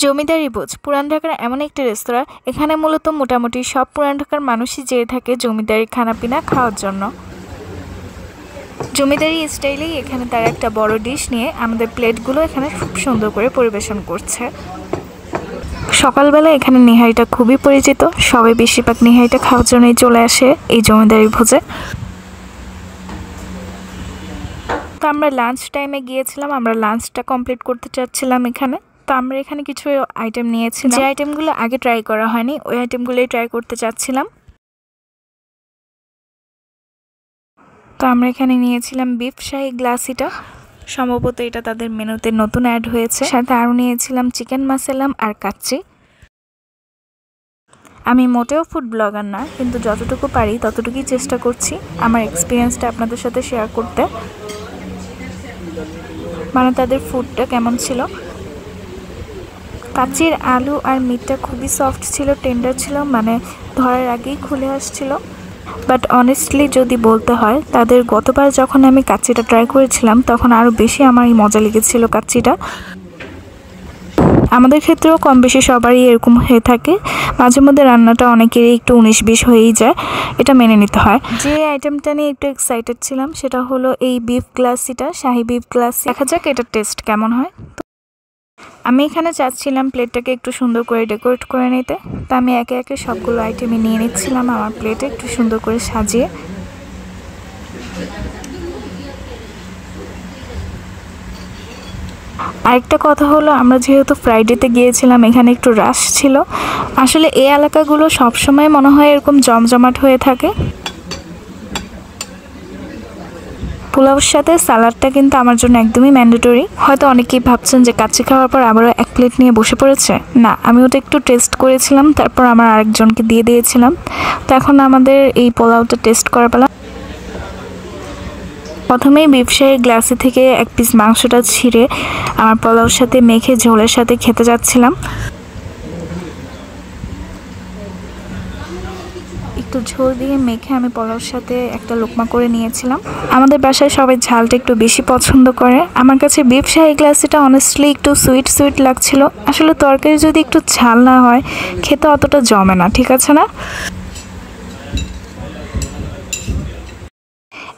জমিদারি ভোজ পুরান ঢাকার এমন একটি রেস্তোরাঁ। এখানে মূলত মোটামুটি সব পুরান ঢাকার মানুষই যেয়ে থাকে জমিদারি খানাপিনা খাওয়ার জন্য। জমিদারি স্টাইলেই এখানে তার একটা বড় ডিশ নিয়ে আমাদের প্লেটগুলো এখানে খুব সুন্দর করে পরিবেশন করছে। সকালবেলা এখানে নিহারিটা খুবই পরিচিত, সবাই বেশিরভাগ নিহারিটা খাওয়ার জন্যই চলে আসে এই জমিদারি ভোজে। তো আমরা লাঞ্চ টাইমে গিয়েছিলাম, আমরা লাঞ্চটা কমপ্লিট করতে চাচ্ছিলাম এখানে। তো আমরা এখানে কিছু আইটেম নিয়েছি, যে আইটেমগুলো আগে ট্রাই করা হয়নি ওই আইটেমগুলোই ট্রাই করতে চাচ্ছিলাম। তো আমরা এখানে নিয়েছিলাম বিফ শাহী গ্লাসিটা, সম্ভবত এটা তাদের মেনুতে নতুন অ্যাড হয়েছে। সাথে আরও নিয়েছিলাম চিকেন মাসালাম আর কাচ্চি। আমি মোটেও ফুড ব্লগার না, কিন্তু যতটুকু পারি ততটুকুই চেষ্টা করছি আমার এক্সপিরিয়েন্সটা আপনাদের সাথে শেয়ার করতে। মানে তাদের ফুডটা কেমন ছিল। কাচ্চির আলু আর মিটটা খুবই সফট ছিল, টেন্ডার ছিল, মানে ধরার আগেই খুলে আসছিল। বাট অনেস্টলি যদি বলতে হয়, তাদের গতবার যখন আমি কাচ্চিটা ট্রাই করেছিলাম তখন আরও বেশি আমার মজা লেগেছিল কাচ্চিটা। আমাদের ক্ষেত্রেও কম বেশি সবারই এরকম হয়ে থাকে, মাঝে মধ্যে রান্নাটা অনেকেরই একটু 19-20 হয়েই যায়, এটা মেনে নিতে হয়। যে আইটেমটা নিয়ে একটু এক্সাইটেড ছিলাম সেটা হলো এই বিফ গ্লাসিটা, শাহী বিফ গ্লাসি। দেখা যাক এটা টেস্ট কেমন হয়। আমি এখানে চাচ্ছিলাম প্লেটটাকে একটু সুন্দর করে ডেকোরেট করে নিতে, তো আমি একে একে সবগুলো আইটেমই নিয়ে নিচ্ছিলাম আমার প্লেটে একটু সুন্দর করে সাজিয়ে। আরেকটা কথা হলো, আমরা যেহেতু ফ্রাইডেতে গিয়েছিলাম এখানে একটু রাশ ছিল। আসলে এই এলাকাগুলো সবসময় মনে হয় এরকম জমজমাট হয়ে থাকে। পোলাওর সাথে সালাডটা কিন্তু আমার জন্য একদমই ম্যান্ডেটরি। হয়তো অনেকেই ভাবছেন যে কাচ্চি খাওয়ার পর আবারও এক প্লেট নিয়ে বসে পড়েছে, না, আমি ওটা একটু টেস্ট করেছিলাম, তারপর আমার আরেকজনকে দিয়ে দিয়েছিলাম। তো এখন আমাদের এই পোলাওটা টেস্ট করা পেলাম। প্রথমেই বিফ শাহী গ্লাসি থেকে এক পিস মাংসটা ছিঁড়ে আমার পোলাওর সাথে মেখে ঝোলের সাথে খেতে যাচ্ছিলাম। একটু ঝোল দিয়ে মেখে আমি পোলাওর সাথে একটা লোকমা করে নিয়েছিলাম। আমাদের বাসায় সবাই ঝালটা একটু বেশি পছন্দ করে। আমার কাছে বিফ শাহী গ্লাসিটা অনেস্টলি একটু সুইট সুইট লাগছিল। আসলে তরকারি যদি একটু ঝাল না হয় খেতে অতটা জমে না, ঠিক আছে না?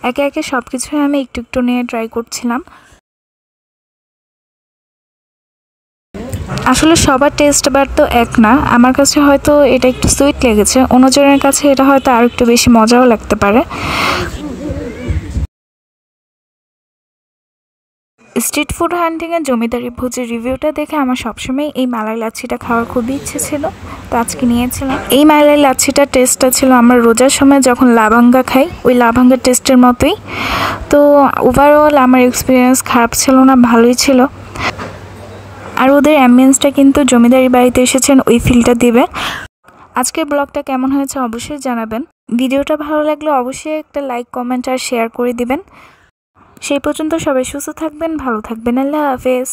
একে একে সব কিছুই আমি একটু একটু নিয়ে ট্রাই করছিলাম। আসলে সবার টেস্ট বার তো এক না, আমার কাছে হয়তো এটা একটু সুইট লেগেছে, অন্যজনের কাছে এটা হয়তো আর একটু বেশি মজাও লাগতে পারে। স্ট্রিট ফুড হান্টিংয়ের জমিদারি ভোজের রিভিউটা দেখে আমার সবসময় এই মালাই লাচ্ছিটা খাওয়ার খুবই ইচ্ছে ছিল, তো আজকে নিয়েছিলাম। এই মালাই লাচ্ছিটার টেস্টটা ছিল আমরা রোজার সময় যখন লাভাঙ্গা খাই ওই লাভাঙ্গার টেস্টের মতোই। তো ওভারঅল আমার এক্সপিরিয়েন্স খারাপ ছিল না, ভালোই ছিল। আর ওদের অ্যাম্বিয়েন্সটা কিন্তু জমিদারি বাড়িতে এসেছেন ওই ফিলটা দিবে। আজকের ব্লগটা কেমন হয়েছে অবশ্যই জানাবেন। ভিডিওটা ভালো লাগলে অবশ্যই একটা লাইক, কমেন্ট আর শেয়ার করে দিবেন। সেই পর্যন্ত সবাই সুস্থ থাকবেন, ভালো থাকবেন। আল্লাহ হাফেজ।